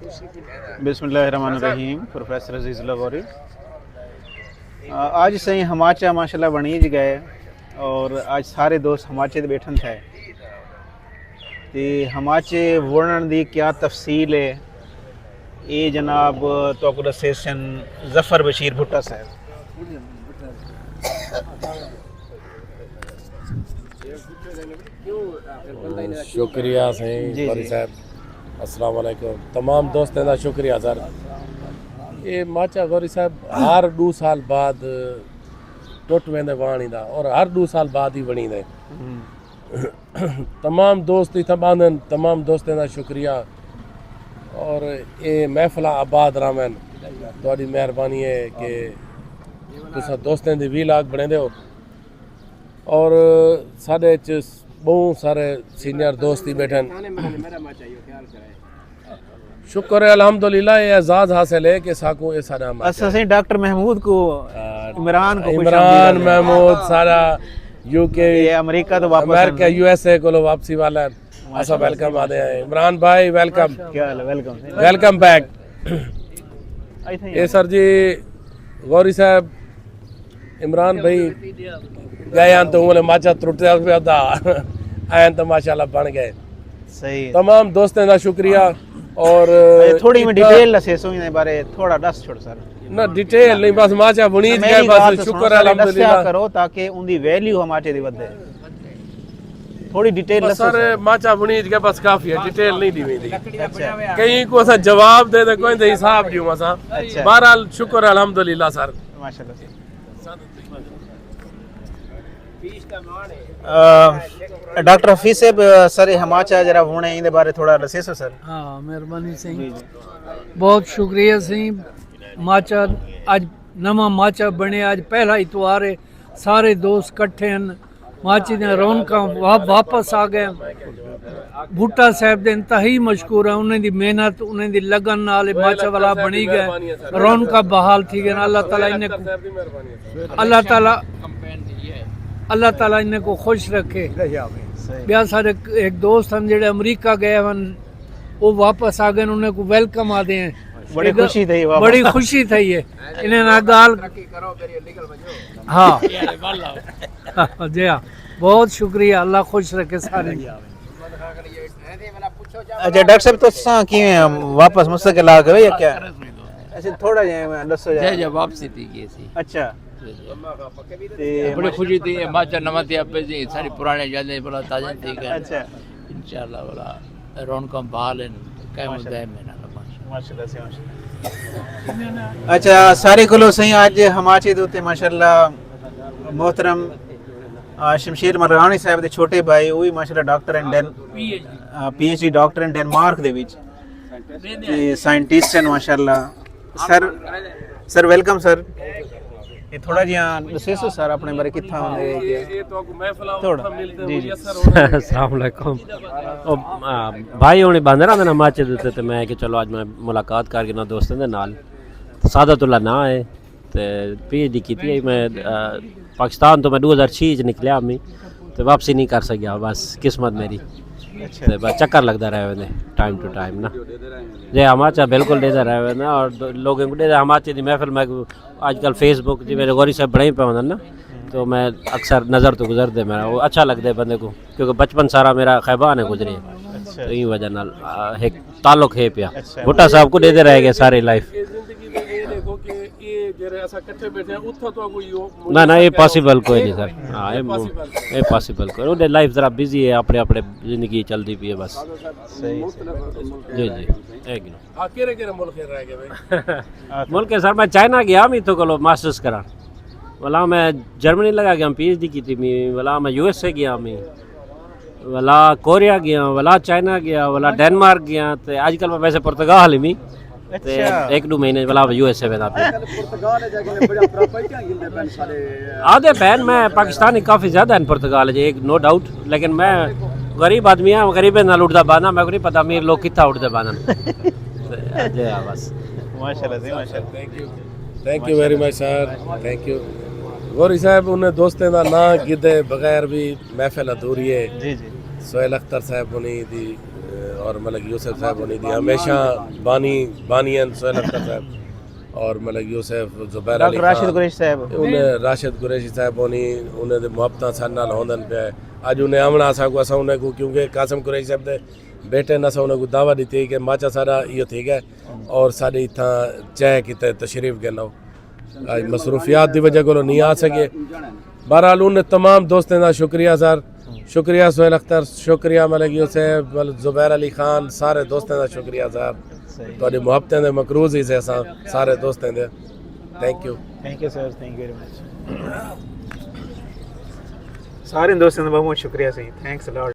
बिस्मिल्लाहिर्रहमानिर्रहीम। प्रोफेसर अजीज़ लगौरी आज सही हमाचा माशाल्लाह बणीज गए और आज सारे दोस्त हमाचे बैठन थे ते हमाचे वर्णन दी क्या तफसील है ये जनाब तो सेशन जफ़र बशीर भुट्टा साहब। शुक्रिया सही गौरी साहब। अस्सलाम वालेकुम तमाम दोस्तों का शुक्रिया सर। ये माचा गौरी साहब हर 2 साल बाद टुट वेंदे वाणी दा और हर 2 साल बाद ही बनी दे। तमाम दोस्त इतना बांधन तमाम दोस्तों का शुक्रिया और ये महफिल आबाद रामन थोड़ी मेहरबानी है कि तुसा दोस्तों दी वीलाग बने दो और साढ़े बहुत सारे सीनियर दोस्त ही बैठन। शुक्र है अल्हम्दुलिल्लाह ये एजाज़ हासिल है कि साको ये सारा असली डॉक्टर महमूद को इमरान महमूद सारा यूके अमेरिका तो वापस अमेरिका यूएसए को वापसी वाला ऐसा वेलकम आते हैं। इमरान भाई वेलकम वेलकम बैक। ये सर जी गौरी साहब इमरान भाई गए तो बोले माचा त्रुटे आयन तो माशाल्लाह बन गए। सही तमाम दोस्तों का शुक्रिया और थोड़ी में डिटेल लसेसो इन बारे थोड़ा दस छोड़ सर ना डिटेल नहीं बस माचा बुनीज गए बस शुक्र है अल्हम्दुलिल्लाह करो ताकि उनकी वैल्यू हमारे दी वधे। थोड़ी डिटेल सर माचा बुनीज के बस काफी है डिटेल नहीं दी वेंदी। कहीं को असा जवाब दे दे कोई हिसाब दियो असा। बहरहाल शुक्र है अल्हम्दुलिल्लाह सर माशाल्लाह। डॉक्टर हफीज साहब सर हमाचा जरा होने इन बारे थोड़ा दसेसो सर। हाँ मेहरबानी सही बहुत शुक्रिया सही। माचा आज नवा माचा बने आज पहला इतवार है सारे दोस्त इकट्ठे हैं माची ने रौनक वापस आ गए। भुट्टा साहब दे इंतहाई मशहूर है उन्हें दी मेहनत उन्हें दी लगन नाल माचा वाला बनी गए रौनक बहाल थी गए। अल्लाह ताला इन्हें को खुश रखे। ब्याह सारे एक दोस्त हैं जेडे अमेरिका गए हैं वो वापस आ गए उन्हें को वेलकम आते हैं। बड़ी खुशी थी है इन्हें ना गाल हाँ जी हाँ बहुत शुक्रिया अल्लाह खुश रखे सारे। अच्छा डॉक्टर साहब तो वापस मुस्तकिल आ गए या क्या ऐसे थोड़ा दसो जाए वापसी थी। अच्छा बड़ी खुशी थी माचा नवा थी आपे जी सारी पुराने यादें बड़ा ताजा थी गए। अच्छा इंशाल्लाह बड़ा रौनक बहाल है कायम दायम है ना माशाल्लाह से माशाल्लाह। अच्छा सारे को सही आज हमारे दोते माशाल्लाह मोहतरम शमशेर मरगानी साहब दे छोटे भाई वो भी माशाल्लाह doctor and PhD doctor in Denmark they which scientist हैं माशाल्लाह। Sir welcome sir. ये थोड़ा जी दसेसो सर अपने बारे किथा होंदे ये तो महफिल थोड़ा जी जी अस्सलाम वालेकुम। भाई होने बंद रहा ना माचे दे ते मैं कि चलो आज मैं मुलाकात करके ना दोस्तों दे नाल सादतुल्लाह ना है ते पीएचडी कीती है मैं पाकिस्तान तो मैं 2006 च निकलिया मैं तो वापसी नहीं कर सकिया बस किस्मत मेरी। ते बस चक्कर लगता रहे टाइम टू टाइम ना जे हमाचा बिल्कुल देता रहे ना और लोगों को देता हमाचे दी महफिल मैं आजकल फेसबुक जी मेरे गौरी साहब बड़े पे होना ना तो मैं अक्सर नज़र तो गुजरते मेरा वो अच्छा लगता है बंदे को क्योंकि बचपन सारा मेरा खैबान है गुजरे तो यही वजह नाल एक ताल्लुक है पिया भुट्टा साहब को देते रह गए सारी लाइफ। ना ना ये पॉसिबल कोई नहीं सर। हाँ ये पॉसिबल कोई उन्हें लाइफ ज़रा बिजी है अपने अपने ज़िंदगी चलती पी है बस। जी जी मुल्क सर मैं चाइना गया मैं तो कलो मास्टर्स करा वाला मैं जर्मनी लगा गया पीएचडी की थी वाला मैं यूएसए गया मैं वाला कोरिया गया वाला चाइना गया वाला डेनमार्क गया तो आजकल मैं वैसे पुर्तगाल में एक 2 महीने वाला यूएसए में आधे बहन मैं पाकिस्तानी काफ़ी ज़्यादा है पुर्तगाल एक नो डाउट लेकिन मैं गरीब आदमी है गरीब नाल उठता बाना मैं को नहीं पता अमीर लोग कितना उठते बाना बस माशाल्लाह। Thank you very much sir thank you. Gauri साहब उन्हें दोस्तों का ना गिदे बगैर भी महफिल अधूरी है। जी जी सोहेल अख्तर साहब उन्हीं दी और मलिक यूसुफ साहब होनी दी हमेशा बानियन सोहेल अख्तर साहब और मलिक यूसुफ जुबैर अली डॉक्टर राशिद खान कुरैशी साहब उन्हें राशिद कुरैशी साहब होनी उन्हें मुहब्बत सां नाल होंदन पे अज उन्हें आमना असा को असा उन्हें को क्योंकि कासिम कुरैशी साहब दे बेटे न असा उन्हें को दावा दी कि माचा सारा इो थी गए और साढ़े इतना चाह किते तशरीफ गनो आज मसरूफियात की वजह को नहीं आ सके। बहरहाल उन तमाम दोस्तों का शुक्रिया सर, शुक्रिया सोहेल अख्तर, शुक्रिया मलिक यूसुफ, जुबैर अली खान, सारे दोस्तों का शुक्रिया सर। थोड़ी मुहब्बतें दे मकरूज ही से असां सारे दोस्तें दे। Thank you sir, thank you very much. सारे दोस्तों का बहुत शुक्रिया सही, थैंक्स अ लॉट।